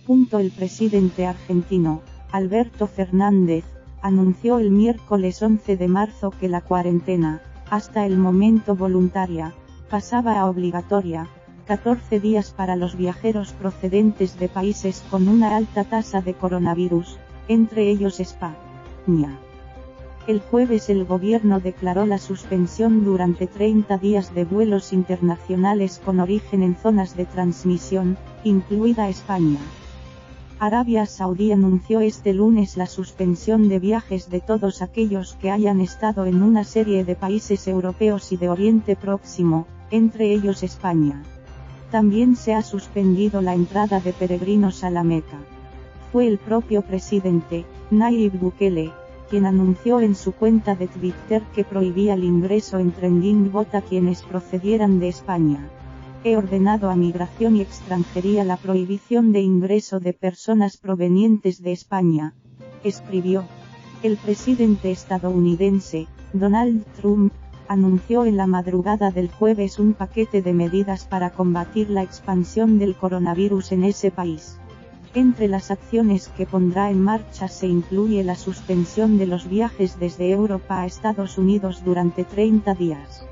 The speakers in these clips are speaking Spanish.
El presidente argentino, Alberto Fernández, anunció el miércoles 11 de marzo que la cuarentena, hasta el momento voluntaria, pasaba a obligatoria, 14 días para los viajeros procedentes de países con una alta tasa de coronavirus, entre ellos España. El jueves el gobierno declaró la suspensión durante 30 días de vuelos internacionales con origen en zonas de transmisión, incluida España. Arabia Saudí anunció este lunes la suspensión de viajes de todos aquellos que hayan estado en una serie de países europeos y de Oriente Próximo, entre ellos España. También se ha suspendido la entrada de peregrinos a la Meca. Fue el propio presidente, Nayib Bukele, quien anunció en su cuenta de Twitter que prohibía el ingreso en Trending Bot a quienes procedieran de España. He ordenado a Migración y Extranjería la prohibición de ingreso de personas provenientes de España, escribió. El presidente estadounidense, Donald Trump, anunció en la madrugada del jueves un paquete de medidas para combatir la expansión del coronavirus en ese país. Entre las acciones que pondrá en marcha se incluye la suspensión de los viajes desde Europa a Estados Unidos durante 30 días.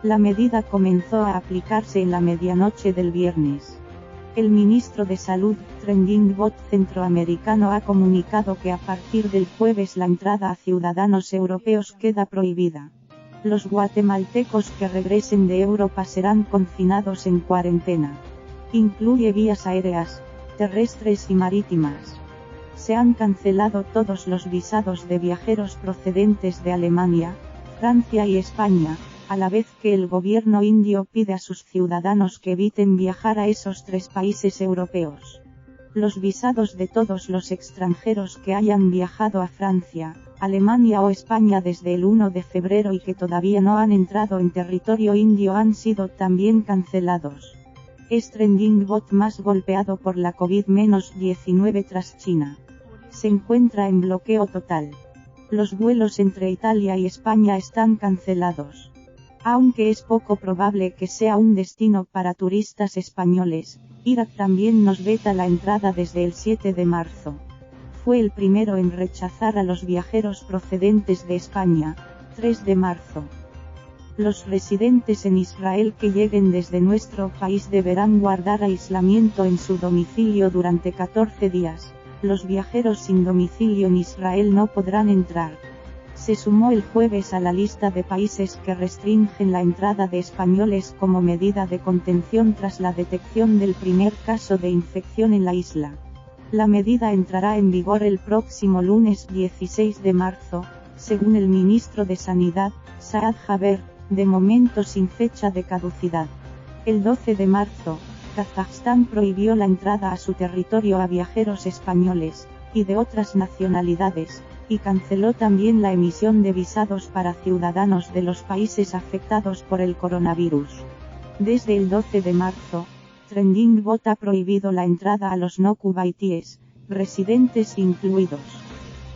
La medida comenzó a aplicarse en la medianoche del viernes. El ministro de Salud, Trending Bot centroamericano, ha comunicado que a partir del jueves la entrada a ciudadanos europeos queda prohibida. Los guatemaltecos que regresen de Europa serán confinados en cuarentena. Incluye vías aéreas, terrestres y marítimas. Se han cancelado todos los visados de viajeros procedentes de Alemania, Francia y España, a la vez que el gobierno indio pide a sus ciudadanos que eviten viajar a esos 3 países europeos. Los visados de todos los extranjeros que hayan viajado a Francia, Alemania o España desde el 1 de febrero y que todavía no han entrado en territorio indio han sido también cancelados. Es Trending Bot más golpeado por la COVID-19 tras China. Se encuentra en bloqueo total. Los vuelos entre Italia y España están cancelados. Aunque es poco probable que sea un destino para turistas españoles, Irak también nos veta la entrada desde el 7 de marzo. Fue el primero en rechazar a los viajeros procedentes de España, 3 de marzo. Los residentes en Israel que lleguen desde nuestro país deberán guardar aislamiento en su domicilio durante 14 días. Los viajeros sin domicilio en Israel no podrán entrar. Se sumó el jueves a la lista de países que restringen la entrada de españoles como medida de contención tras la detección del primer caso de infección en la isla. La medida entrará en vigor el próximo lunes 16 de marzo, según el ministro de Sanidad, Saad Jaber, de momento sin fecha de caducidad. El 12 de marzo, Kazajstán prohibió la entrada a su territorio a viajeros españoles, y de otras nacionalidades, y canceló también la emisión de visados para ciudadanos de los países afectados por el coronavirus. Desde el 12 de marzo, Trending Bot ha prohibido la entrada a los no cuvaitíes, residentes incluidos.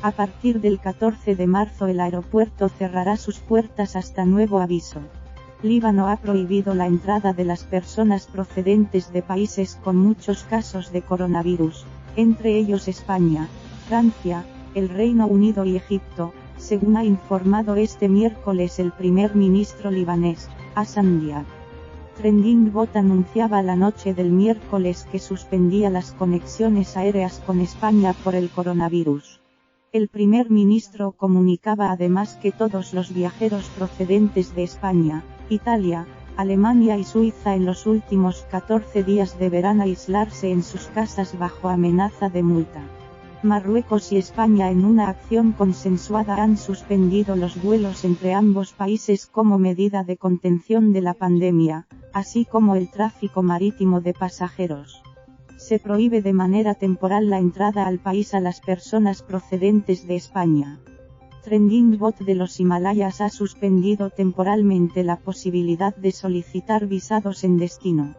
A partir del 14 de marzo el aeropuerto cerrará sus puertas hasta nuevo aviso. Líbano ha prohibido la entrada de las personas procedentes de países con muchos casos de coronavirus, entre ellos España, Francia, el Reino Unido y Egipto, según ha informado este miércoles el primer ministro libanés, Hassan Diab. Trending Bot anunciaba la noche del miércoles que suspendía las conexiones aéreas con España por el coronavirus. El primer ministro comunicaba además que todos los viajeros procedentes de España, Italia, Alemania y Suiza en los últimos 14 días deberán aislarse en sus casas bajo amenaza de multa. Marruecos y España en una acción consensuada han suspendido los vuelos entre ambos países como medida de contención de la pandemia, así como el tráfico marítimo de pasajeros. Se prohíbe de manera temporal la entrada al país a las personas procedentes de España. Trending Bot de los Himalayas ha suspendido temporalmente la posibilidad de solicitar visados en destino.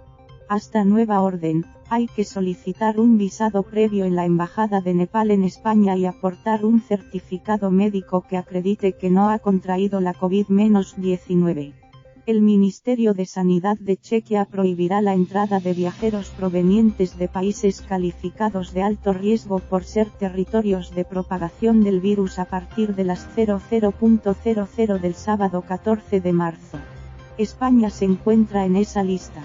Hasta nueva orden, hay que solicitar un visado previo en la Embajada de Nepal en España y aportar un certificado médico que acredite que no ha contraído la COVID-19. El Ministerio de Sanidad de Chequia prohibirá la entrada de viajeros provenientes de países calificados de alto riesgo por ser territorios de propagación del virus a partir de las 00:00 del sábado 14 de marzo. España se encuentra en esa lista.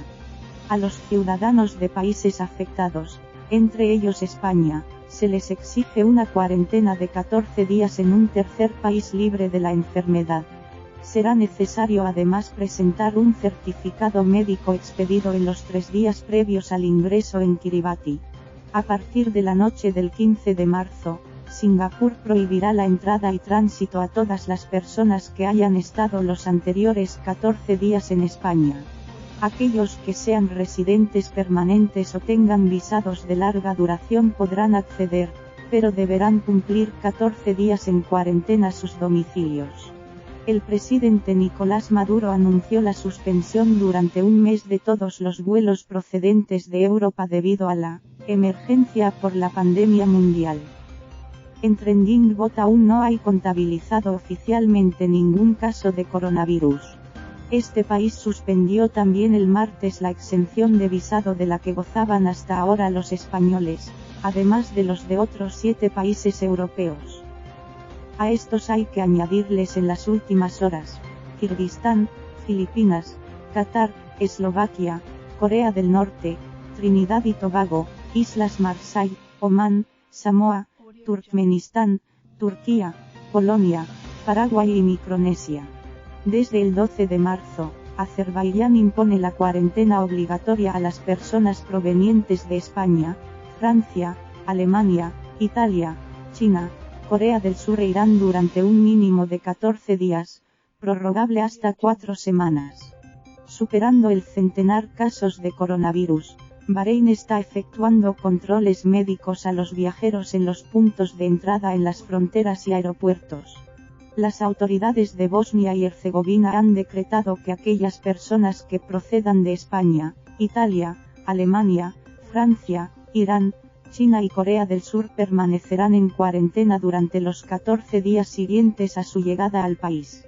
A los ciudadanos de países afectados, entre ellos España, se les exige una cuarentena de 14 días en un tercer país libre de la enfermedad. Será necesario además presentar un certificado médico expedido en los 3 días previos al ingreso en Kiribati. A partir de la noche del 15 de marzo, Singapur prohibirá la entrada y tránsito a todas las personas que hayan estado los anteriores 14 días en España. Aquellos que sean residentes permanentes o tengan visados de larga duración podrán acceder, pero deberán cumplir 14 días en cuarentena sus domicilios. El presidente Nicolás Maduro anunció la suspensión durante un mes de todos los vuelos procedentes de Europa debido a la emergencia por la pandemia mundial. En TrendingBot aún no hay contabilizado oficialmente ningún caso de coronavirus. Este país suspendió también el martes la exención de visado de la que gozaban hasta ahora los españoles, además de los de otros 7 países europeos. A estos hay que añadirles en las últimas horas, Kirguistán, Filipinas, Qatar, Eslovaquia, Corea del Norte, Trinidad y Tobago, Islas Marshall, Omán, Samoa, Turkmenistán, Turquía, Polonia, Paraguay y Micronesia. Desde el 12 de marzo, Azerbaiyán impone la cuarentena obligatoria a las personas provenientes de España, Francia, Alemania, Italia, China, Corea del Sur e Irán durante un mínimo de 14 días, prorrogable hasta 4 semanas. Superando el centenar casos de coronavirus, Bahrein está efectuando controles médicos a los viajeros en los puntos de entrada en las fronteras y aeropuertos. Las autoridades de Bosnia y Herzegovina han decretado que aquellas personas que procedan de España, Italia, Alemania, Francia, Irán, China y Corea del Sur permanecerán en cuarentena durante los 14 días siguientes a su llegada al país.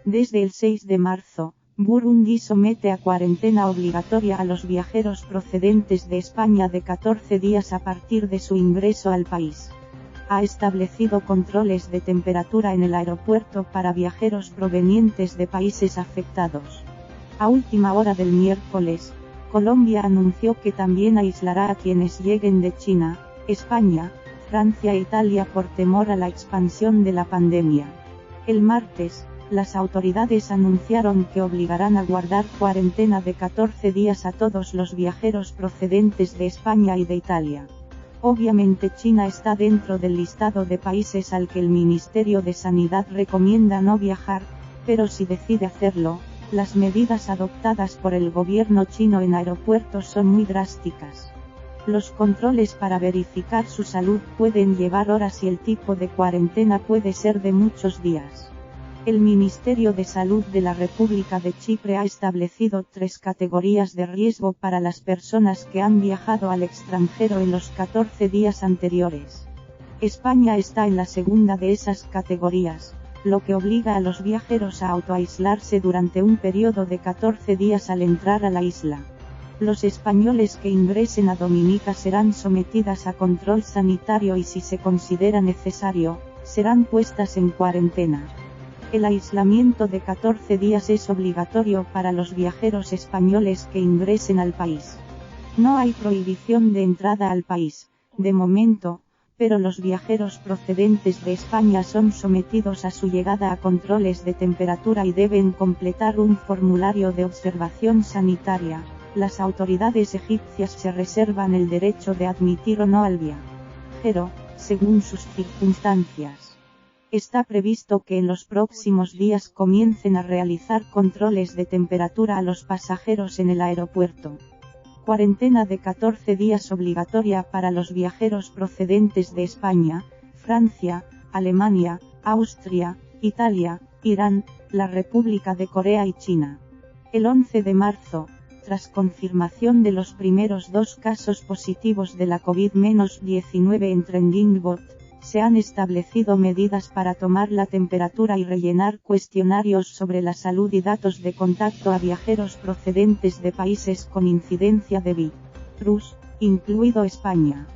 Desde el 6 de marzo, Burundi somete a cuarentena obligatoria a los viajeros procedentes de España de 14 días a partir de su ingreso al país. Ha establecido controles de temperatura en el aeropuerto para viajeros provenientes de países afectados. A última hora del miércoles, Colombia anunció que también aislará a quienes lleguen de China, España, Francia e Italia por temor a la expansión de la pandemia. El martes, las autoridades anunciaron que obligarán a guardar cuarentena de 14 días a todos los viajeros procedentes de España y de Italia. Obviamente China está dentro del listado de países al que el Ministerio de Sanidad recomienda no viajar, pero si decide hacerlo, las medidas adoptadas por el gobierno chino en aeropuertos son muy drásticas. Los controles para verificar su salud pueden llevar horas y el tipo de cuarentena puede ser de muchos días. El Ministerio de Salud de la República de Chipre ha establecido 3 categorías de riesgo para las personas que han viajado al extranjero en los 14 días anteriores. España está en la segunda de esas categorías, lo que obliga a los viajeros a autoaislarse durante un periodo de 14 días al entrar a la isla. Los españoles que ingresen a Dominica serán sometidas a control sanitario y si se considera necesario, serán puestas en cuarentena. El aislamiento de 14 días es obligatorio para los viajeros españoles que ingresen al país. No hay prohibición de entrada al país, de momento, pero los viajeros procedentes de España son sometidos a su llegada a controles de temperatura y deben completar un formulario de observación sanitaria. Las autoridades egipcias se reservan el derecho de admitir o no al viajero, según sus circunstancias. Está previsto que en los próximos días comiencen a realizar controles de temperatura a los pasajeros en el aeropuerto. Cuarentena de 14 días obligatoria para los viajeros procedentes de España, Francia, Alemania, Austria, Italia, Irán, la República de Corea y China. El 11 de marzo, tras confirmación de los primeros 2 casos positivos de la COVID-19 en TrendingBot, se han establecido medidas para tomar la temperatura y rellenar cuestionarios sobre la salud y datos de contacto a viajeros procedentes de países con incidencia de virus, incluido España.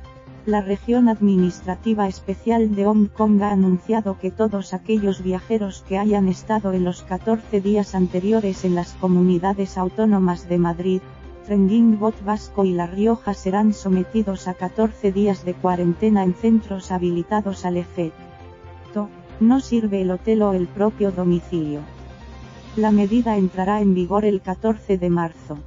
La región administrativa especial de Hong Kong ha anunciado que todos aquellos viajeros que hayan estado en los 14 días anteriores en las comunidades autónomas de Madrid, Trending-Bot Vasco y La Rioja serán sometidos a 14 días de cuarentena en centros habilitados al efecto. No sirve el hotel o el propio domicilio. La medida entrará en vigor el 14 de marzo.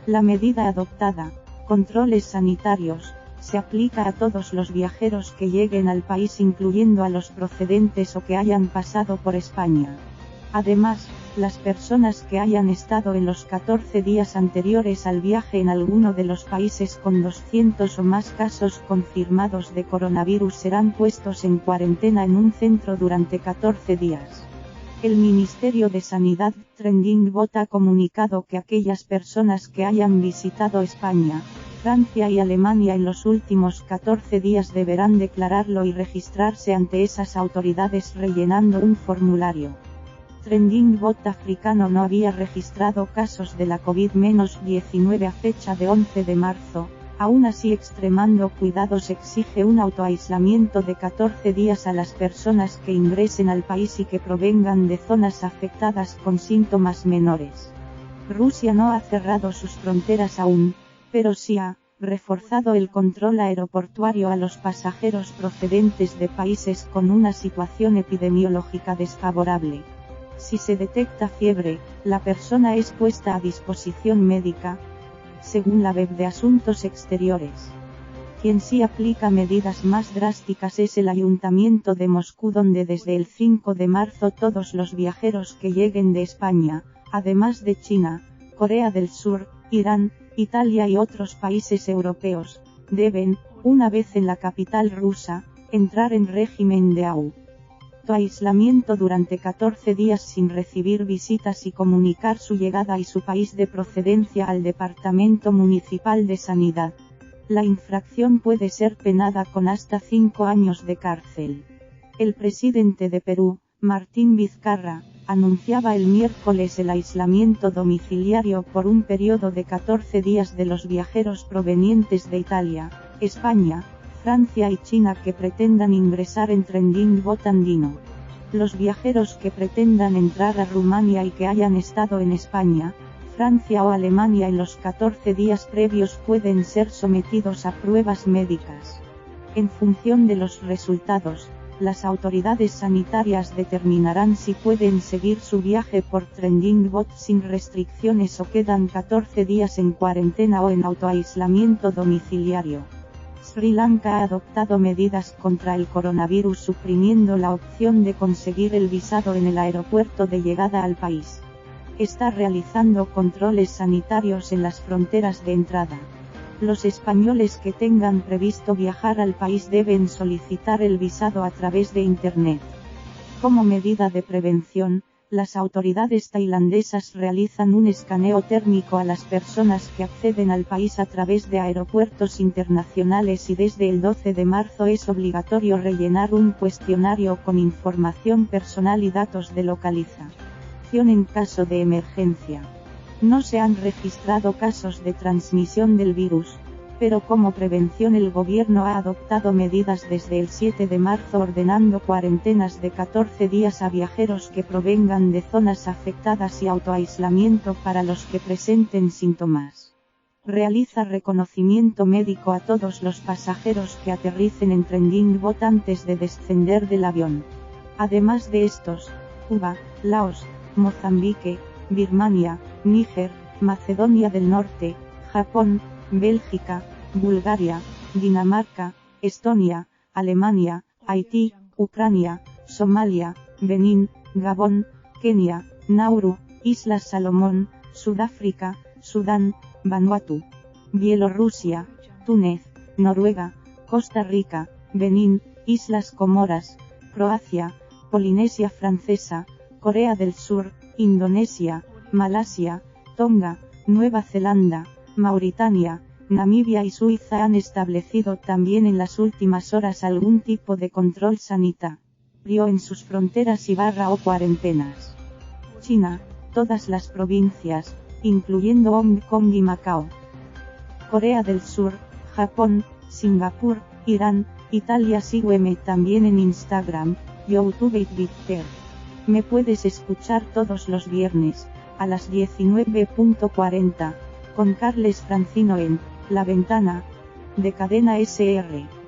La medida adoptada, controles sanitarios, se aplica a todos los viajeros que lleguen al país incluyendo a los procedentes o que hayan pasado por España. Además, las personas que hayan estado en los 14 días anteriores al viaje en alguno de los países con 200 o más casos confirmados de coronavirus serán puestos en cuarentena en un centro durante 14 días. El Ministerio de Sanidad Trending-Bot ha comunicado que aquellas personas que hayan visitado España, Francia y Alemania en los últimos 14 días deberán declararlo y registrarse ante esas autoridades rellenando un formulario. Trending-Bot africano no había registrado casos de la COVID-19 a fecha de 11 de marzo, aún así extremando cuidados exige un autoaislamiento de 14 días a las personas que ingresen al país y que provengan de zonas afectadas con síntomas menores. Rusia no ha cerrado sus fronteras aún, pero sí ha reforzado el control aeroportuario a los pasajeros procedentes de países con una situación epidemiológica desfavorable. Si se detecta fiebre, la persona es puesta a disposición médica, según la web de Asuntos Exteriores. Quien sí aplica medidas más drásticas es el Ayuntamiento de Moscú, donde desde el 5 de marzo todos los viajeros que lleguen de España, además de China, Corea del Sur, Irán, Italia y otros países europeos, deben, una vez en la capital rusa, entrar en régimen de autoaislamiento durante 14 días sin recibir visitas y comunicar su llegada y su país de procedencia al Departamento Municipal de Sanidad. La infracción puede ser penada con hasta 5 años de cárcel. El presidente de Perú, Martín Vizcarra, anunciaba el miércoles el aislamiento domiciliario por un periodo de 14 días de los viajeros provenientes de Italia, España, Francia y China que pretendan ingresar en Trending-Bot andino. Los viajeros que pretendan entrar a Rumania y que hayan estado en España, Francia o Alemania en los 14 días previos pueden ser sometidos a pruebas médicas. En función de los resultados, las autoridades sanitarias determinarán si pueden seguir su viaje por Trending-Bot sin restricciones o quedan 14 días en cuarentena o en autoaislamiento domiciliario. Sri Lanka ha adoptado medidas contra el coronavirus suprimiendo la opción de conseguir el visado en el aeropuerto de llegada al país. Está realizando controles sanitarios en las fronteras de entrada. Los españoles que tengan previsto viajar al país deben solicitar el visado a través de Internet. Como medida de prevención, las autoridades tailandesas realizan un escaneo térmico a las personas que acceden al país a través de aeropuertos internacionales y desde el 12 de marzo es obligatorio rellenar un cuestionario con información personal y datos de localización en caso de emergencia. No se han registrado casos de transmisión del virus, pero como prevención el gobierno ha adoptado medidas desde el 7 de marzo ordenando cuarentenas de 14 días a viajeros que provengan de zonas afectadas y autoaislamiento para los que presenten síntomas. Realiza reconocimiento médico a todos los pasajeros que aterricen en Trending-Bot antes de descender del avión. Además de estos, Cuba, Laos, Mozambique, Birmania, Níger, Macedonia del Norte, Japón, Bélgica, Bulgaria, Dinamarca, Estonia, Alemania, Haití, Ucrania, Somalia, Benín, Gabón, Kenia, Nauru, Islas Salomón, Sudáfrica, Sudán, Vanuatu, Bielorrusia, Túnez, Noruega, Costa Rica, Benín, Islas Comoras, Croacia, Polinesia Francesa, Corea del Sur, Indonesia, Malasia, Tonga, Nueva Zelanda, Mauritania, Namibia y Suiza han establecido también en las últimas horas algún tipo de control sanitario en sus fronteras o cuarentenas. China, todas las provincias, incluyendo Hong Kong y Macao. Corea del Sur, Japón, Singapur, Irán, Italia. Sígueme también en Instagram, YouTube y Twitter. Me puedes escuchar todos los viernes, a las 19:40, con Carles Francino en La Ventana, de Cadena SR.